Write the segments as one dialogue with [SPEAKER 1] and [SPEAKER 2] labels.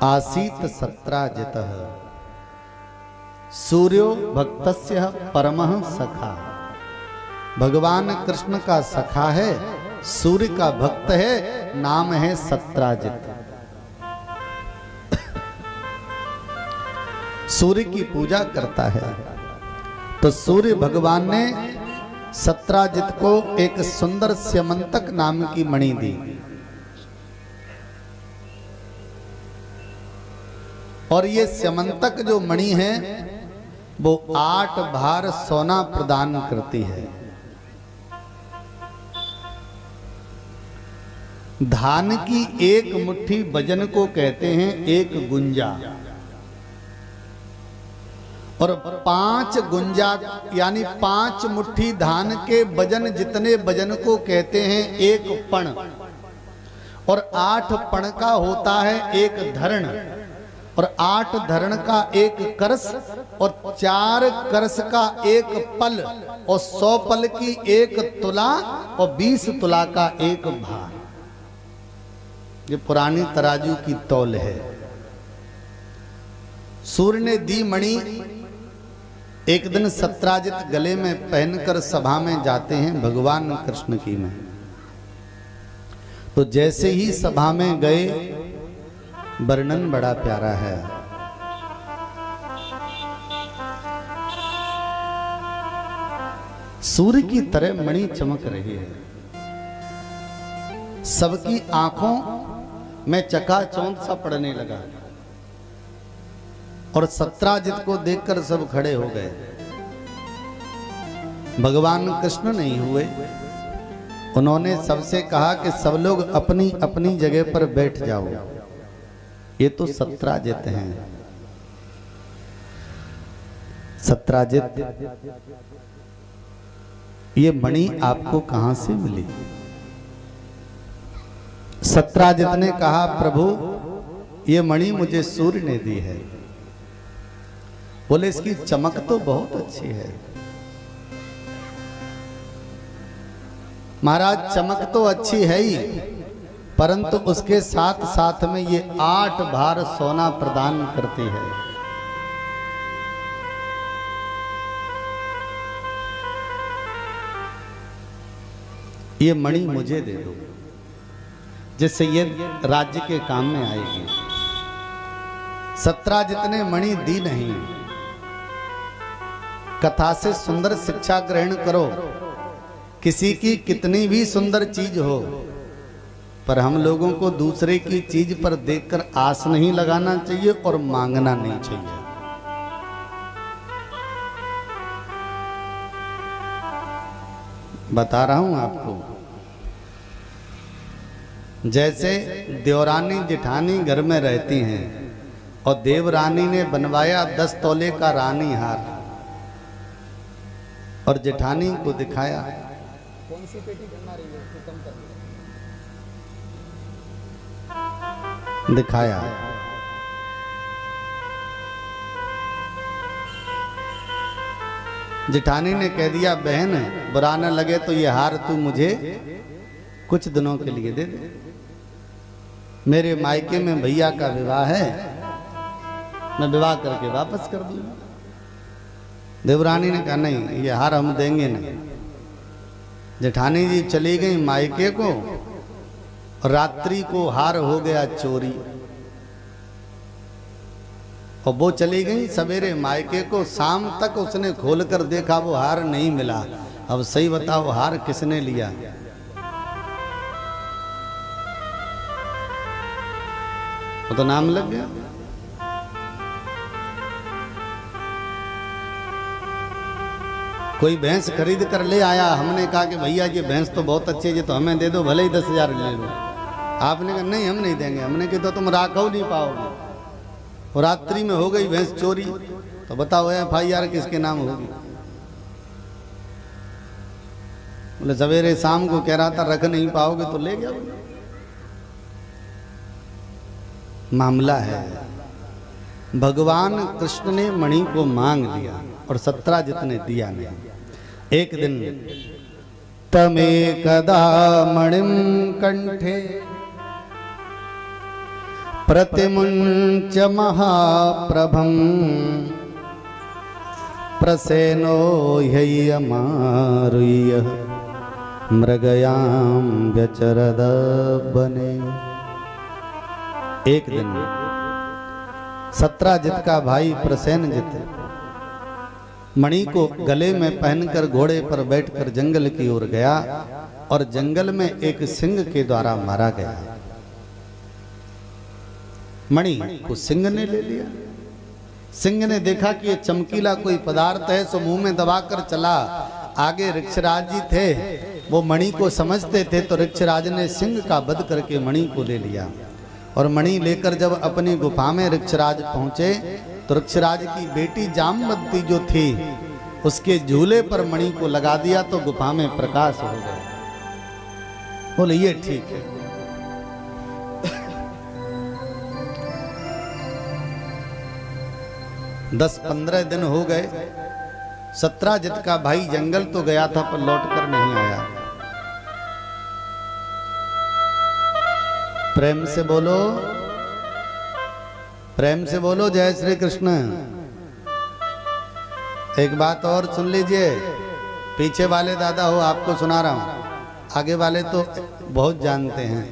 [SPEAKER 1] आसीत सत्राजितः सूर्यो भक्तस्य परमः सखा। भगवान कृष्ण का सखा है, सूर्य का भक्त है, नाम है सत्राजित। सूर्य की पूजा करता है तो सूर्य भगवान ने सत्राजित को एक सुंदर स्यमंतक नाम की मणि दी। और ये स्यमंतक जो मणि है वो 8 भार सोना प्रदान करती है। धान की एक मुट्ठी वजन को कहते हैं एक गुंजा, और 5 गुंजा यानी 5 मुट्ठी धान के वजन जितने वजन को कहते हैं एक पण, और 8 पण का होता है एक धरण, और 8 धरण का एक करस, और 4 करस का एक पल, और 100 पल की एक तुला, और 20 तुला का एक भार। ये पुरानी तराजू की तौल है। सूर्य ने दी मणि। एक दिन सत्राजित गले में पहनकर सभा में जाते हैं भगवान कृष्ण की में। तो जैसे ही सभा में गए, वर्णन बड़ा प्यारा है। सूर्य की तरह मणि चमक रही है, सबकी आंखों में चकाचौंध सा पड़ने लगा, और सत्राजित को देखकर सब खड़े हो गए। भगवान कृष्ण नहीं हुए। उन्होंने सबसे कहा कि सब लोग अपनी अपनी जगह पर बैठ जाओ, ये तो सत्राजित हैं। सत्राजित, ये मणि आपको कहां से मिली? सत्राजित ने कहा, प्रभु ये मणि मुझे सूर्य ने दी है। बोले इसकी चमक तो बहुत अच्छी है। महाराज चमक तो अच्छी है ही, परंतु उसके साथ साथ में ये 8 भार सोना प्रदान करती है। ये मणि मुझे दे दो, जिससे ये राज्य के काम में आएगी। सत्राजित ने मणि दी नहीं। कथा से सुंदर शिक्षा ग्रहण करो। किसी की कितनी भी सुंदर चीज हो, पर हम लोगों को दूसरे की चीज पर देखकर आस नहीं लगाना चाहिए और मांगना नहीं चाहिए। बता रहा हूं आपको, जैसे देवरानी जेठानी घर में रहती हैं और देवरानी ने बनवाया 10 तोले का रानी हार और जेठानी को दिखाया। कौन सी पेटी बनवा रही है? कम कर दिखाया। जेठानी ने कह दिया, बहन बुरा न लगे तो ये हार तू मुझे कुछ दिनों के लिए दे दे। मेरे मायके में भैया का विवाह है, मैं विवाह करके वापस कर दूंगा। देवरानी ने कहा, नहीं ये हार हम देंगे नहीं। जेठानी जी चली गई मायके को, रात्रि को हार हो गया चोरी, और वो चली गई सवेरे मायके को। शाम तक उसने खोलकर देखा, वो हार नहीं मिला। अब सही बताओ, हार किसने लिया? वो तो नाम लग गया। कोई भैंस खरीद कर ले आया, हमने कहा कि भैया ये भैंस तो बहुत अच्छी है, तो हमें दे दो, भले ही 10,000 ले लो। आपने कहा नहीं हम नहीं देंगे। हमने कहा तो तुम राखो नहीं पाओगे। और रात्रि में हो गई भैंस चोरी, तो बताओ FIR किसके नाम होगी? बोले सवेरे शाम को कह रहा था रख नहीं पाओगे तो ले गया। मामला है, भगवान कृष्ण ने मणि को मांग लिया और सत्राजित ने दिया नहीं। एक दिन तमेकदा मणिम कंठे प्रतिमुंच महाप्रभं प्रसेनो ह्ययमारुह्य मृगयां व्यचरद बने। एक दिन सत्राजित का भाई प्रसेनजित मणि को गले में पहनकर घोड़े पर बैठकर जंगल की ओर गया और जंगल में एक सिंह के द्वारा मारा गया। मणि को सिंह ने ले लिया। सिंह ने देखा कि ये चमकीला कोई पदार्थ है, सो मुंह में दबाकर चला। आगे ऋक्षराज जी थे, वो मणि को समझते थे, तो ऋक्षराज ने सिंह का वध करके मणि को ले लिया। और मणि लेकर जब अपनी गुफा में ऋक्षराज पहुंचे तो ऋक्षराज की बेटी जामवंती जो थी उसके झूले पर मणि को लगा दिया तो गुफा में प्रकाश हो गया। बोले ये ठीक है। दस 15 दिन हो गए। सत्राजित का भाई जंगल तो गया था पर लौटकर नहीं आया। प्रेम से बोलो, प्रेम से बोलो जय श्री कृष्ण। एक बात और सुन लीजिए, पीछे वाले दादा हो आपको सुना रहा हूं, आगे वाले तो बहुत जानते हैं।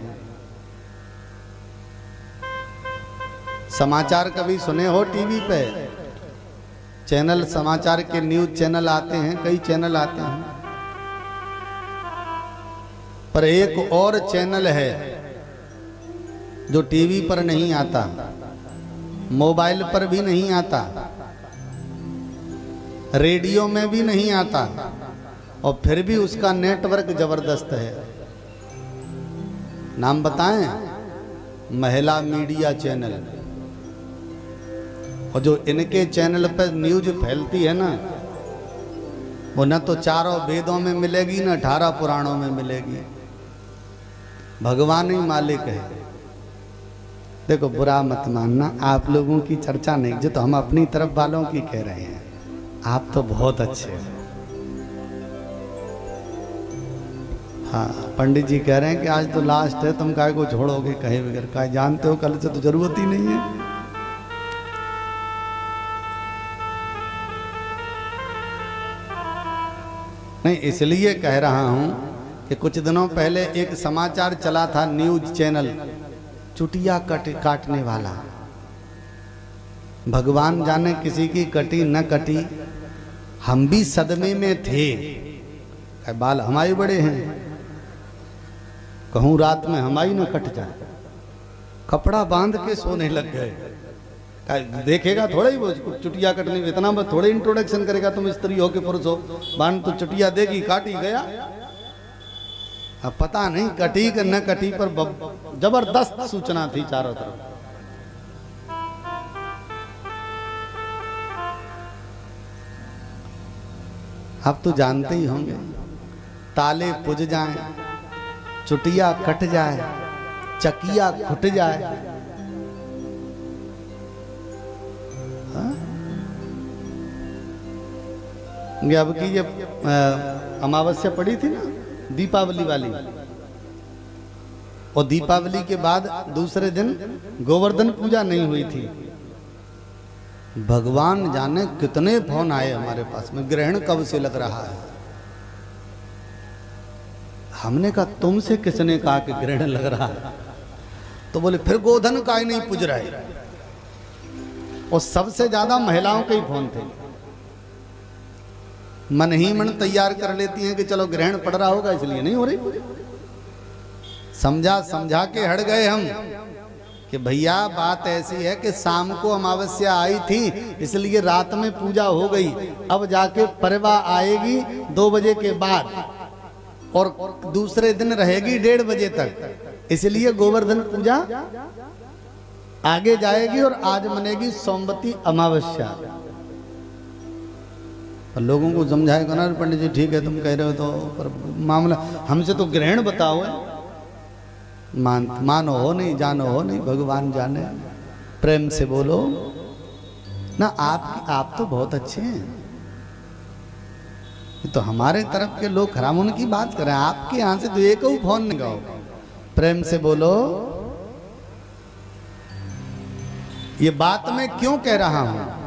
[SPEAKER 1] समाचार कभी सुने हो टीवी पे? चैनल, समाचार के न्यूज चैनल आते हैं, कई चैनल आते हैं, पर एक और चैनल है जो टीवी पर नहीं आता, मोबाइल पर भी नहीं आता, रेडियो में भी नहीं आता, और फिर भी उसका नेटवर्क जबरदस्त है। नाम बताएं? महिला मीडिया चैनल। और जो इनके चैनल पर न्यूज फैलती है ना, वो न तो चारों वेदों में मिलेगी न 18 पुराणों में मिलेगी। भगवान ही मालिक है। देखो बुरा मत मानना, आप लोगों की चर्चा नहीं, जो तो हम अपनी तरफ वालों की कह रहे हैं। आप तो बहुत अच्छे हैं। हाँ, पंडित जी कह रहे हैं कि आज तो लास्ट है, तुम काय को छोड़ोगे कहे बगैर? काय जानते हो कल से तो जरूरत ही नहीं है। नहीं, इसलिए कह रहा हूं कि कुछ दिनों पहले एक समाचार चला था, न्यूज चैनल, चुटिया काटने वाला। भगवान जाने किसी की कटी न कटी, हम भी सदमे में थे। बाल हमारे बड़े हैं, कहूं रात में हमारी न कट जाए, कपड़ा बांध के सोने लग गए। देखेगा थोड़ा ही वो चुटिया कटने, इतना बस थोड़े इंट्रोडक्शन करेगा, तुम स्त्री हो कि पुरुष हो, बांध तो चुटिया देगी, काटी गया। अब पता नहीं कटी कि न कटी, पर जबरदस्त सूचना थी चारों तरफ। आप तो जानते ही होंगे, ताले पुज जाएं, चुटिया कट जाए, चकिया खुट जाए। अब की जब अमावस्या पड़ी थी ना, दीपावली वाली, और दीपावली के बाद दूसरे दिन गोवर्धन पूजा नहीं हुई थी। भगवान जाने कितने फोन आए हमारे पास में, ग्रहण कब से लग रहा है। हमने कहा तुमसे किसने कहा कि ग्रहण लग रहा है? तो बोले फिर गोधन का ही नहीं पूज रहा है। और सबसे ज्यादा महिलाओं के ही फोन थे। मन ही मन तैयार कर लेती हैं कि चलो ग्रहण पड़ रहा होगा इसलिए नहीं हो रही। समझा समझा के हट गए हम कि भैया बात ऐसी है कि शाम को अमावस्या आई थी, इसलिए रात में पूजा हो गई। अब जाके परवा आएगी 2 बजे के बाद और दूसरे दिन रहेगी 1:30 बजे तक, इसलिए गोवर्धन पूजा आगे जाएगी और आज मनेगी सोमवती अमावस्या। पर लोगों को समझाएगा ना, पंडित जी ठीक है तुम कह रहे हो तो, पर मामला हमसे तो ग्रहण बताओ है। मानो हो नहीं, जानो हो नहीं, भगवान जाने। प्रेम से बोलो ना। आप तो बहुत अच्छे हैं, तो हमारे तरफ के लोग खराब उनकी बात करें, आपके यहाँ से तो एक फोन नहीं गाओ। प्रेम से बोलो। ये बात मैं क्यों कह रहा हूं?